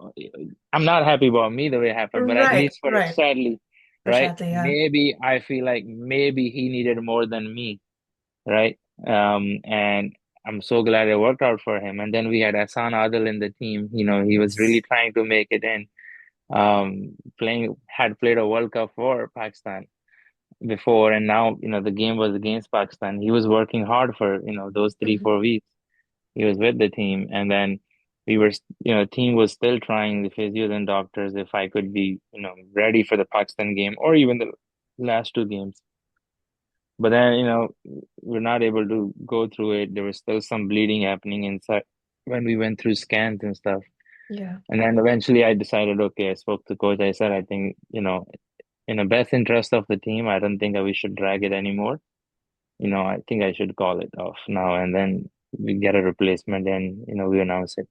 I'm not happy about me the way it happened, but at Right. least for Right. Shadley, For right? Shadley, yeah. Maybe I feel like maybe he needed more than me, right? And I'm so glad it worked out for him. And then we had Ahsan Adil in the team. He was really Yes. trying to make it in. Had played a World Cup for Pakistan before, and now, the game was against Pakistan. He was working hard for, those three, Mhm. 4 weeks. He was with the team, and then we were, team was still trying the physios and doctors if I could be, ready for the Pakistan game or even the last two games. But then, we're not able to go through it. There was still some bleeding happening inside when we went through scans and stuff. Yeah. And then eventually I decided, okay, I spoke to coach. I said, I think, in the best interest of the team, I don't think that we should drag it anymore. I think I should call it off now. And then we get a replacement and, we announce it.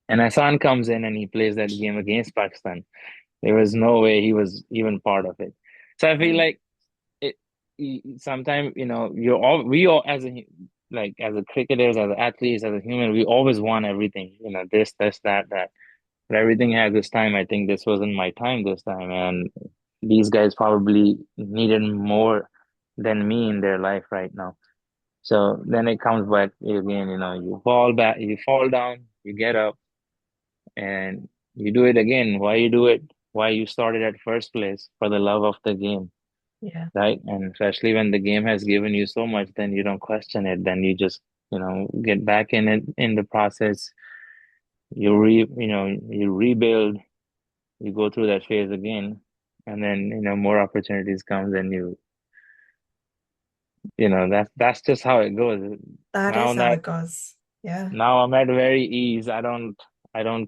And Hassan comes in and he plays that game against Pakistan. There was no way he was even part of it. So I feel Right. like it sometimes, we all as a cricketers, as athletes, as a human, we always want everything, this, that. But everything had this time. I think this wasn't my time this time. And these guys probably needed more than me in their life right now. So then it comes back again, you fall down, you get up and you do it again. Why you do it? Why you started at first place? For the love of the game, Yeah. right? And especially when the game has given you so much, then you don't question it. Then you just, get back in it in the process. You rebuild, you go through that phase again, and then, more opportunities comes and that's just how it goes. That Now is how that it goes. Yeah. Now I'm at very ease. I don't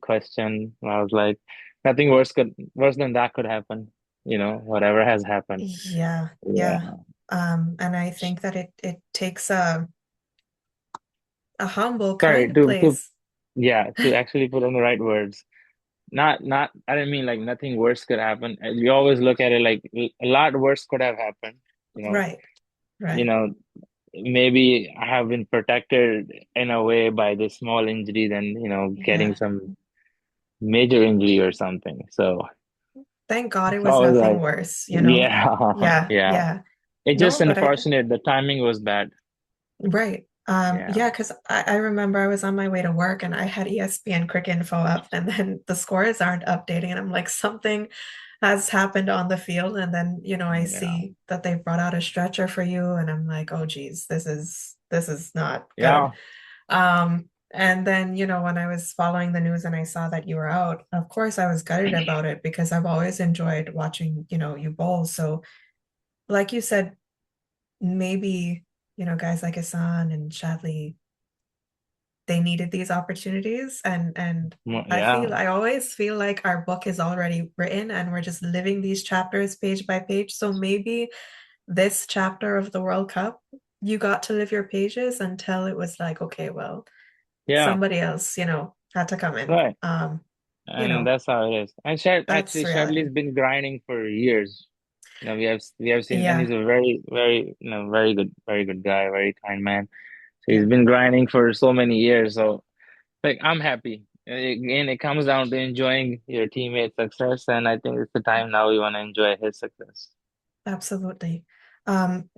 question. I was like, nothing worse than that could happen. Whatever has happened. Yeah. Yeah. Yeah. And I think that it takes a humble Sorry, kind of place. to actually put on the right words. Not, I didn't mean like nothing worse could happen. We always look at it like a lot worse could have happened. You know, Right. you Right. know, maybe I have been protected in a way by this small injury than, getting Yeah. some major injury or something. So Thank God it it's was always nothing like, worse, yeah, Yeah. yeah. Yeah. It's just No, but unfortunate. The timing was bad. right. Yeah, Yeah, because I remember I was on my way to work and I had ESPN Cricket Info up, and then the scores aren't updating, and I'm like, something has happened on the field, and then I yeah, see that they brought out a stretcher for you, and I'm like, oh geez, this is not good. yeah. Um, And then, when I was following the news and I saw that you were out, of course I was gutted about it because I've always enjoyed watching, you bowl. So, like you said, maybe, guys like Hassan and Shadley, they needed these opportunities. And Yeah, I always feel like our book is already written and we're just living these chapters page by page. So maybe this chapter of the World Cup, you got to live your pages until it was like, okay, well, yeah, somebody else, had to come in. right. You And know, that's how it is. And that's Actually, Shadley's reality. been grinding for years. We have seen, and Yeah, he's a very very good guy, very kind man. So he's yeah, been grinding for so many years. So like, I'm happy. Again, it comes down to enjoying your teammate's success, and I think it's the time now we want to enjoy his success. absolutely.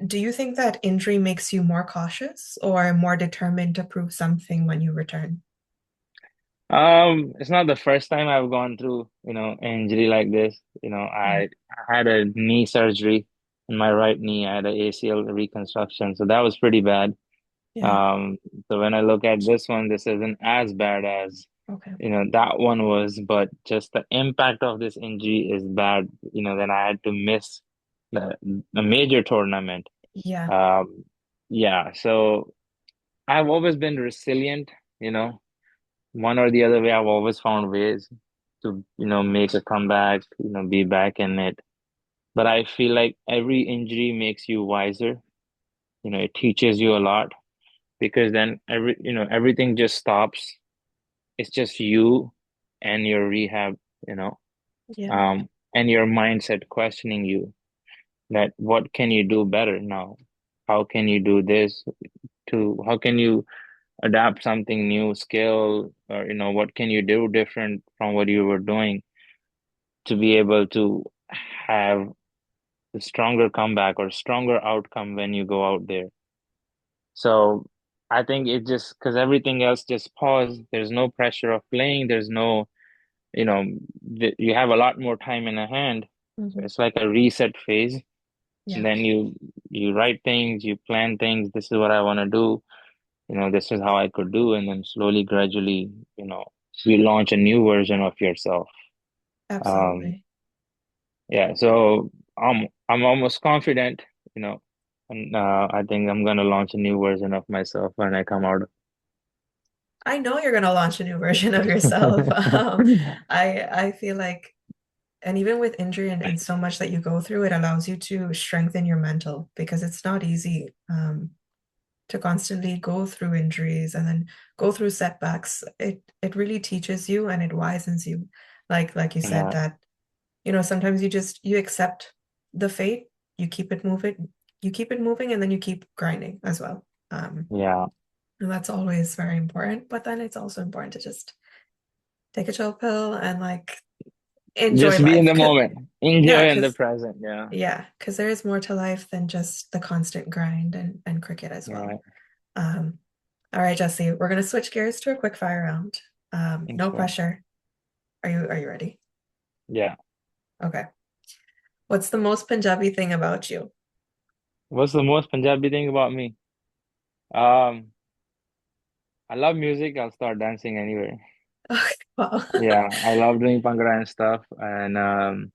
Do you think that injury makes you more cautious or more determined to prove something when you return? It's not the first time I've gone through, injury like this. Mm, I had a knee surgery in my right knee. I had an ACL reconstruction, so that was pretty bad. yeah, Um, so when I look at this one, this isn't as bad as, okay. that one was, but just the impact of this injury is bad. Then I had to miss the a major tournament. Yeah, Um, yeah, so I've always been resilient, one or the other way. I've always found ways to, make a comeback, be back in it. But I feel like every injury makes you wiser. It teaches you a lot because then everything just stops. It's just you and your rehab, you know, yeah, and your mindset questioning you that what can you do better now? How can you do this how can you adapt something new skill, or what can you do different from what you were doing to be able to have a stronger comeback or stronger outcome when you go out there. So I think it just because everything else just paused. There's no pressure of playing. There's no, you have a lot more time in a hand. So mhm, it's like a reset phase. And yeah, then you write things, you plan things. This is what I want to do. This is how I could do. And then slowly, gradually, you launch a new version of yourself. Um, absolutely. yeah. So I'm almost confident, you know, and I think I'm gonna launch a new version of myself when I come out. I know you're going to launch a new version of yourself. I feel like, and even with injury and so much that you go through, it allows you to strengthen your mental because it's not easy to constantly go through injuries and then go through setbacks. It really teaches you and it wisens you. Like you said Yeah. that, sometimes you accept the fate, you keep it moving, and then you keep grinding as well. Yeah. And that's always very important. But then it's also important to just take a chill pill and like enjoy Just be in life. the moment. Yeah, Enjoy in the because present. Yeah. there is more to life than just the constant grind and cricket as well. Right. Um, all right, Jesse, we're gonna switch gears to a quick fire round. No Okay. pressure. Are you ready? Yeah. Okay. What's the most Punjabi thing about you? What's the most Punjabi thing about me? Um, I love music. I'll start dancing anywhere. Okay, well, Yeah, I love doing Bhangra and stuff. And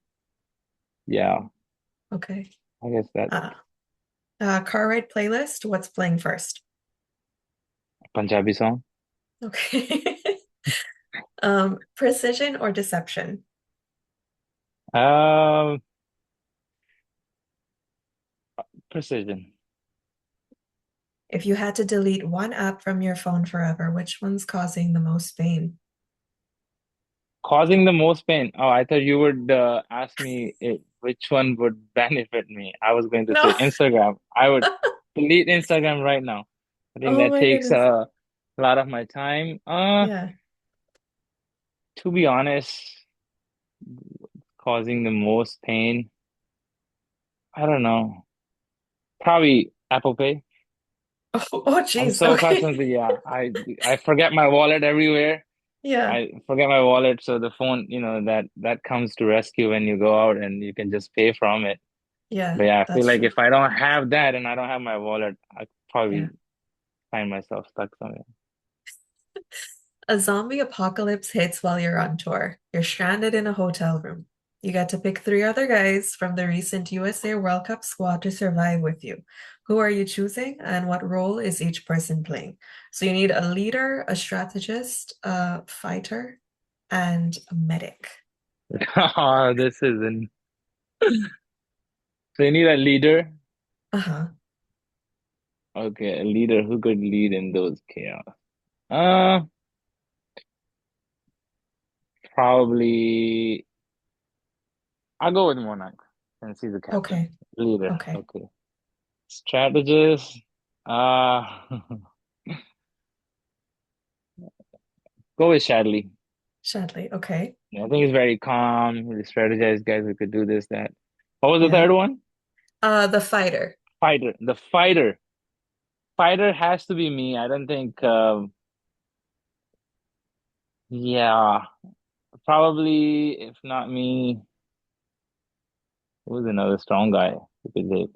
yeah, okay. I guess that Uh, car ride playlist. What's playing first? Punjabi song. Okay. Precision or deception? Um, Precision. If you had to delete one app from your phone forever, which one's causing the most pain? Causing the most pain. Oh, I thought you would ask me which one would benefit me. I was going to say No. Instagram. I would delete Instagram right now. I think Oh that my takes goodness. a lot of my time. Yeah. To be honest, causing the most pain. I don't know. Probably Apple Pay. Oh, I'm geez. so Okay. accustomed to, yeah. I forget my wallet everywhere. Yeah. I forget my wallet, so the phone, that comes to rescue when you go out and you can just pay from it. Yeah, But yeah, I feel that's like true. if I don't have that and I don't have my wallet, I Yeah. probably find myself stuck somewhere. A zombie apocalypse hits while you're on tour. You're stranded in a hotel room. You get to pick three other guys from the recent USA World Cup squad to survive with you. Who are you choosing, and what role is each person playing? So you need a leader, a strategist, a fighter, and a medic. Oh, this isn't. So you need a leader. Uh-huh. Okay, a leader who could lead in those chaos. Uh, Probably I'll go with Monarch since he's the captain. Okay. Leader. Okay. Okay. Strategist. Uh, go with Shadley. Shadley. Okay. Yeah, I think he's very calm. He's a strategized guys who could do this, that. What was the Yeah. third one? The fighter. Fighter. The fighter. Fighter has to be me. I don't think. Yeah, probably if not me, who's another strong guy who could take?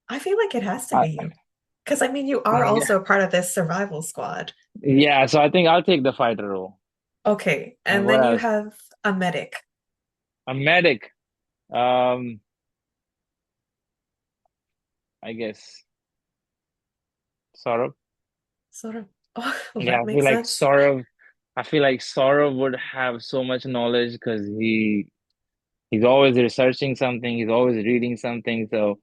I feel like it has to I, be you. Because I mean, you are yeah, also part of this survival squad. yeah. So I think I'll take the fighter role. Okay. And And what then you else? have a medic. A medic. Um, I guess Saurabh. Sort of. Oh, well, Yeah, that makes sense. I feel like Saurabh would have so much knowledge because he's always researching something, he's always reading something, so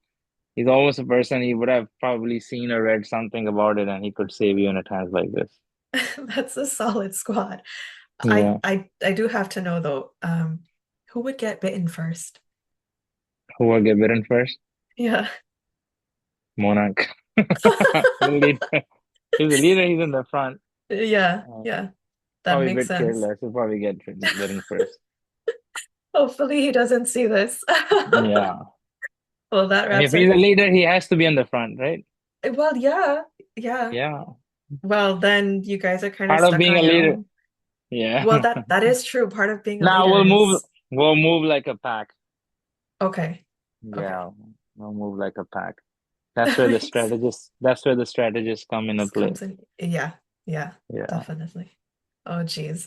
he's almost a person he would have probably seen or read something about it and he could save you in a times like this. That's a solid squad. I Yeah. I I do have to know though, who would get bitten first? Who will get bitten first? Yeah. Monarch. The leader. He's the leader, he's in the front. Yeah, Uh, yeah. That Probably a makes bit sense. careless. He'll probably get bitten first. Hopefully he doesn't see this. Yeah. Well, that And if wraps he's our a leader, he has to be in the front, right? well, yeah, yeah. Yeah. Well, then you guys are kind of Part of stuck being on a your leader. own. Yeah. Well, that is true. Part of being a Now leader is we'll move like a pack. okay. Okay. Yeah. We'll move like a pack. That makes That's where the strategists come into this play. comes in. Yeah, yeah, Yeah. definitely. Oh, geez.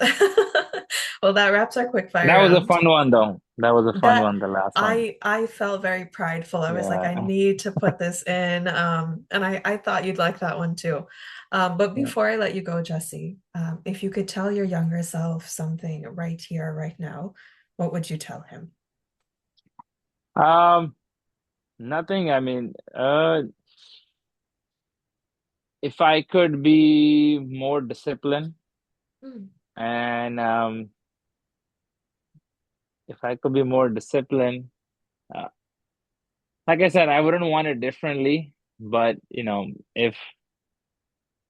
Well, that wraps our quick fire That was a round. fun one though. That was a fun That one, the last one. I felt very prideful. I was like, I Yeah. need to put this in. And I thought you'd like that one too. But Yeah. before I let you go, Jesse, if you could tell your younger self something right here, right now, what would you tell him? Um, Nothing. I mean, if I could be more disciplined Hmm, and if I could be more disciplined, uh, like I said, I wouldn't want it differently, but if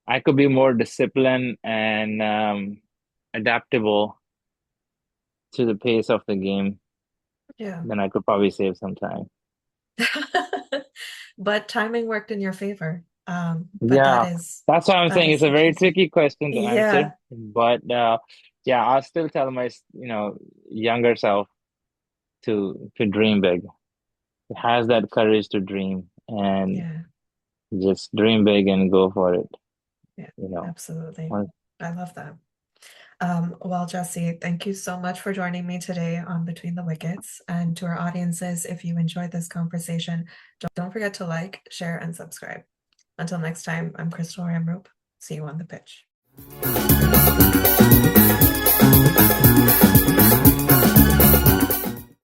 I could be more disciplined and adaptable to the pace of the game, yeah. then I could probably save some time. But timing worked in your favor. But Yeah, that's why I'm that saying is it's a the very key thing. tricky question to answer, Yeah, but yeah, I'll still tell my younger self to dream big. It has that courage to dream and yeah, just dream big and go for it. yeah, You know, absolutely. Well, I love that. Well, Jesse, thank you so much for joining me today on Between the Wickets. And to our audiences, if you enjoyed this conversation, don't forget to like, share, and subscribe. Until next time, I'm Krystal Ramroop. See you on the pitch.